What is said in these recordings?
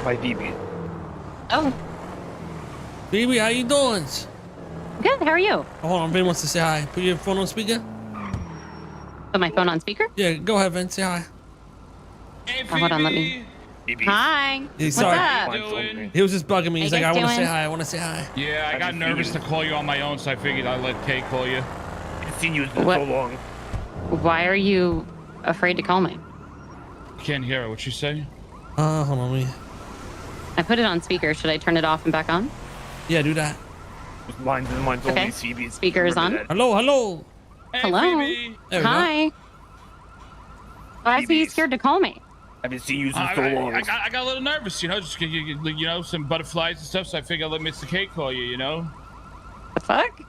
by Phoebe. Oh, Phoebe, how you doing? good. How are you? Oh, hold on, Vin wants to say hi. Put your phone on speaker. Put my phone on speaker. Yeah, go ahead, Vin. Say hi. Hey, Oh, hold on, let me- Phoebe. Hi. He's What's sorry. up? How you doing? He was just bugging me. He's How like, you I want to guys say doing? hi. I want to say hi. Yeah, I got Haven't seen nervous you. to call you on my own, so I figured I'd let Kay call you. I've seen you in What? so long. Why are you afraid to call me? Can't hear her. What she say? Hold on, I put it on speaker. Should I turn it off and back on? yeah, do that. Mine's Okay. only Phoebe's. Speaker is Remember on. that. Hello, hello. Hey, Hello? Phoebe. There we go. Hi. Why is he Phoebe's. scared to call me? I haven't seen you in I, so I, long. I, got, I got a little nervous, just some butterflies and stuff. So I figured I'd let Mr. K call you. The fuck?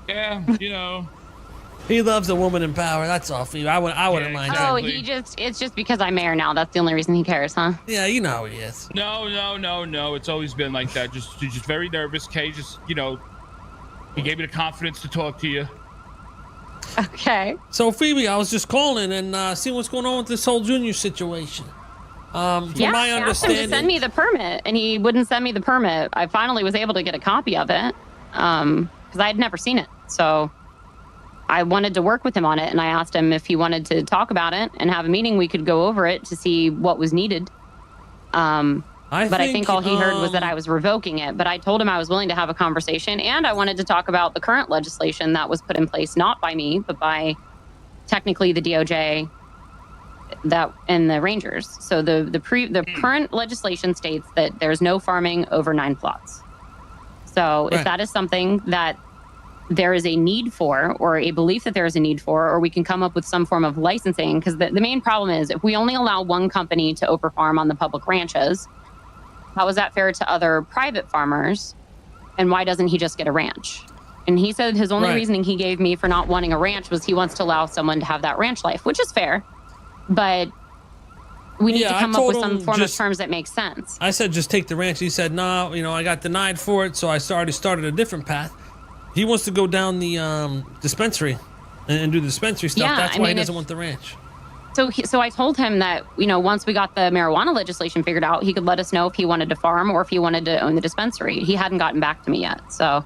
Yeah, He loves a woman in power. That's all, Phoebe. I wouldn't Yeah, mind. exactly. Oh, it's just because I'm mayor now. That's the only reason he cares, huh? Yeah, you know how he is. No. It's always been like that. Just very nervous. Kay, he gave me the confidence to talk to you. Okay. So, Phoebe, I was just calling and seeing what's going on with this whole Junior situation. From Yeah, my I asked him understanding, to send me the permit, and he wouldn't send me the permit. I finally was able to get a copy of it because I had never seen it. So I wanted to work with him on it, and I asked him if he wanted to talk about it and have a meeting. We could go over it to see what was needed. But I think all he heard was that I was revoking it. But I told him I was willing to have a conversation, and I wanted to talk about the current legislation that was put in place, not by me, but by technically the DOJ and the Rangers. So the current legislation states that there's no farming over 9 plots. So if Right. that is something that there is a need for, or a belief that there is a need for, or we can come up with some form of licensing, because the main problem is if we only allow one company to overfarm on the public ranches, how is that fair to other private farmers? And why doesn't he just get a ranch? And he said his only Right. reasoning he gave me for not wanting a ranch was he wants to allow someone to have that ranch life, which is fair. But we need Yeah, to I come up with told some him form of just- terms that make sense. I said, just take the ranch. He said, no, I got denied for it, so I started a different path. He wants to go down the dispensary and do the dispensary stuff. Yeah, That's I why he mean, doesn't if- want the ranch. So I told him that, once we got the marijuana legislation figured out, he could let us know if he wanted to farm or if he wanted to own the dispensary. He hadn't gotten back to me yet. So,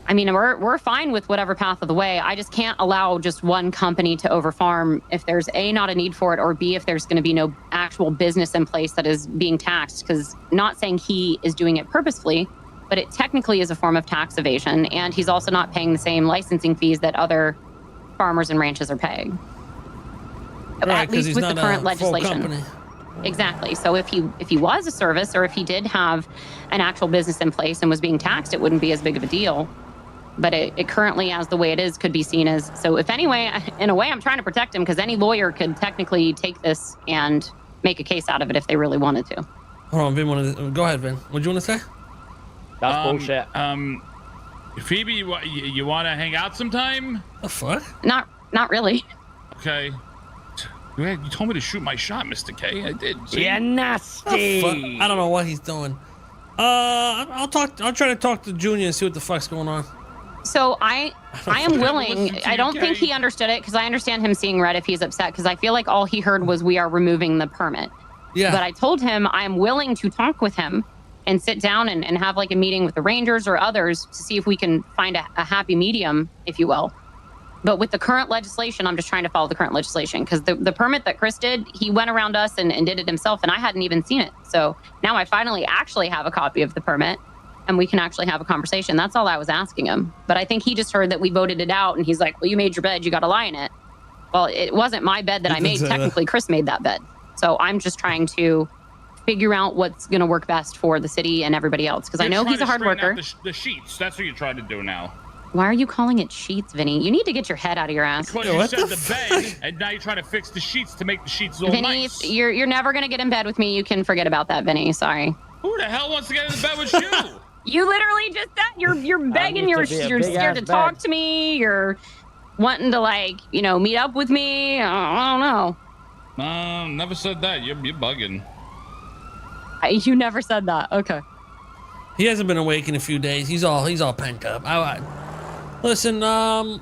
I mean, we're fine with whatever path of the way. I just can't allow just one company to overfarm if there's A, not a need for it, or B, if there's going to be no actual business in place that is being taxed. Because not saying he is doing it purposefully, but it technically is a form of tax evasion. And he's also not paying the same licensing fees that other farmers and ranches are paying. Right, At least he's with the not current a full legislation. company. Exactly. So if he was a service, or if he did have an actual business in place and was being taxed, it wouldn't be as big of a deal. But it currently, as the way it is, could be seen as. So if anyway, in a way, I'm trying to protect him, because any lawyer could technically take this and make a case out of it if they really wanted to. Hold on, Vin. Go ahead, Vin. What do you want to say? That's bullshit. Phoebe, you want to hang out sometime? The fuck? Not really. Okay. You told me to shoot my shot, Mr. K. I did. See? Yeah, The nasty. fuck? I don't know what he's doing. I'll try to talk to Junior and see what the fuck's going on. So I am willing. Listen to I you, don't think Kay. he understood it, because I understand him seeing red if he's upset, because I feel like all he heard was we are removing the permit. Yeah. But I told him I am willing to talk with him and sit down and have like a meeting with the Rangers or others to see if we can find a happy medium, if you will. But with the current legislation, I'm just trying to follow the current legislation, because the permit that Chris did, he went around us and did it himself, and I hadn't even seen it. So now I finally actually have a copy of the permit, and we can actually have a conversation. That's all I was asking him. But I think he just heard that we voted it out, and he's like, well, you made your bed, you got to lie in it. Well, it wasn't my bed that I made. Technically, Chris made that bed. So I'm just trying to figure out what's going to work best for the city and everybody else, because I You're know trying he's a to hard straighten worker. out the sheets. That's what you're trying to do now. Why are you calling it sheets, Vinny? You need to get your head out of your ass. Because Yo, you what said the the bed, and now you're trying to fix the sheets to make the sheets all Vinny, nice. you're never going to get in bed with me. You can forget about that, Vinny. Sorry. Who the hell wants to get in the bed with you? You literally just said you're begging, need you're to be a scared big-ass to talk bed. to me, you're wanting to meet up with me. I don't know. No, never said that. You're bugging. You never said that. Okay. He hasn't been awake in a few days. He's all pent up. Listen, I'm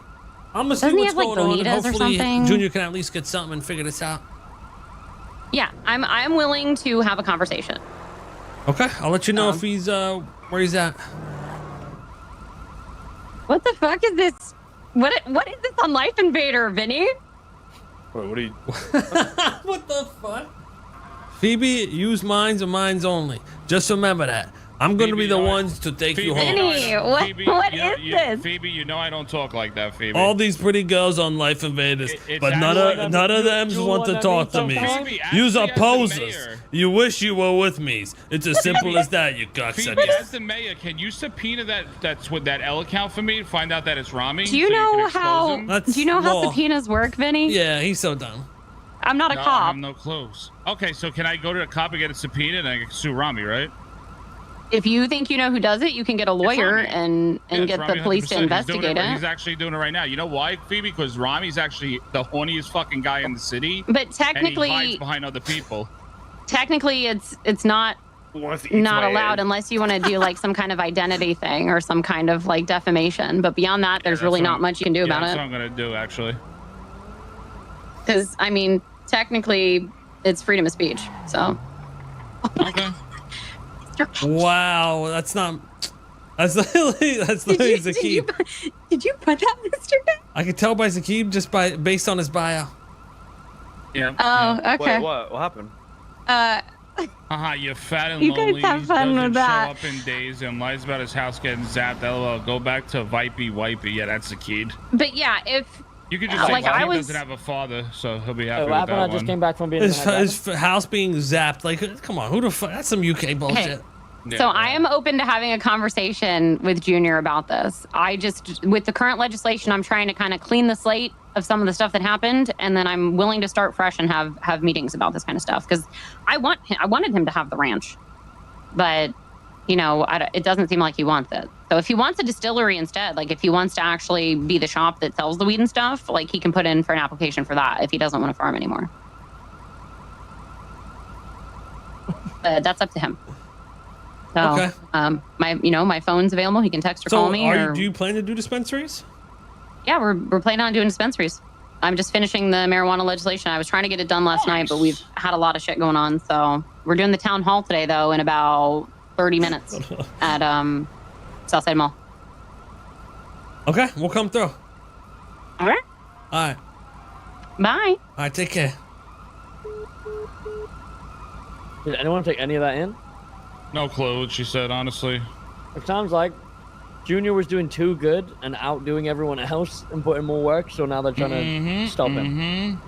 gonna see Doesn't he what's have, like, going on, and bonitas or hopefully something? Junior can at least get something and figure this out. Yeah, I'm willing to have a conversation. Okay, I'll let you know if he's where he's at. What the fuck is this? What is this on Life Invader, Vinny? Wait, what are you? What the fuck? Phoebe, use mines and mines only. Just remember that. I'm going to be Phoebe, the you know ones to take you home. Vinny, what is this? Phoebe, you know I don't talk like that, Phoebe. All these pretty girls on Life Invaders, It's but none of them want to talk to me. Phoebe, Yous actually, are as the posers. mayor- You wish you were with me. It's as simple as that, you Phoebe, cocksuckers. as the mayor, can you subpoena that L account for me to find out that it's Rami? Do you so know can expose how? him? That's Do you know how law. subpoenas work, Vinny? Yeah, he's so dumb. I'm not a No, I cop. have no clues. Okay, so can I go to the cop and get a subpoena and I can sue Rami, right? If you think you know who does it, you can get a lawyer Rami. and Yeah, it's get Rami the police to 100%. investigate He's it. actually doing it right now. You know why, Phoebe? Because Rami's actually the horniest fucking guy in the city. But And he hides technically, behind other people. it's not Wants to eat not my allowed egg. unless you want to do like some kind of identity thing or some kind of like defamation. But beyond that, there's That's really what not I'm- much you can do yeah, about that's it. what I'm gonna do, actually. Because I mean, technically, it's freedom of speech. So Okay. Wow, that's literally Zakib. Did you put that, Mr. Guy? I can tell by Zakib just based on his bio. Yeah. Oh, okay. Wait, what? What happened? Haha, you're fat and You guys lonely. have fun doesn't with that. show up in days and lies about his house getting zapped. LOL. Go back to Vipey Wipey. Yeah, that's the kid. But yeah, if You could Yeah, just say like, I Vipey was- doesn't have a father, so he'll be Wait, happy what with happened? that I just one. came back from being in His house being zapped. Like, come on, who the fuck? That's some UK bullshit. Yeah. So I am open to having a conversation with Junior about this. With the current legislation, I'm trying to kind of clean the slate of some of the stuff that happened, and then I'm willing to start fresh and have meetings about this kind of stuff because I wanted him to have the ranch, but it doesn't seem like he wants it. So if he wants a distillery instead, like if he wants to actually be the shop that sells the weed and stuff, like he can put in for an application for that if he doesn't want to farm anymore. But that's up to him. So, Okay. my phone's available. He can text or call me. Do you plan to do dispensaries? Yeah, we're planning on doing dispensaries. I'm just finishing the marijuana legislation. I was trying to get it done last night, but we've had a lot of shit going on. So we're doing the town hall today, though, in about 30 minutes at Southside Mall. Okay, we'll come through. All right. All right. Bye. All right, take care. Did anyone take any of that in? No clue what she said, honestly. It sounds like Junior was doing too good and outdoing everyone else and putting more work, so now they're trying to stop him.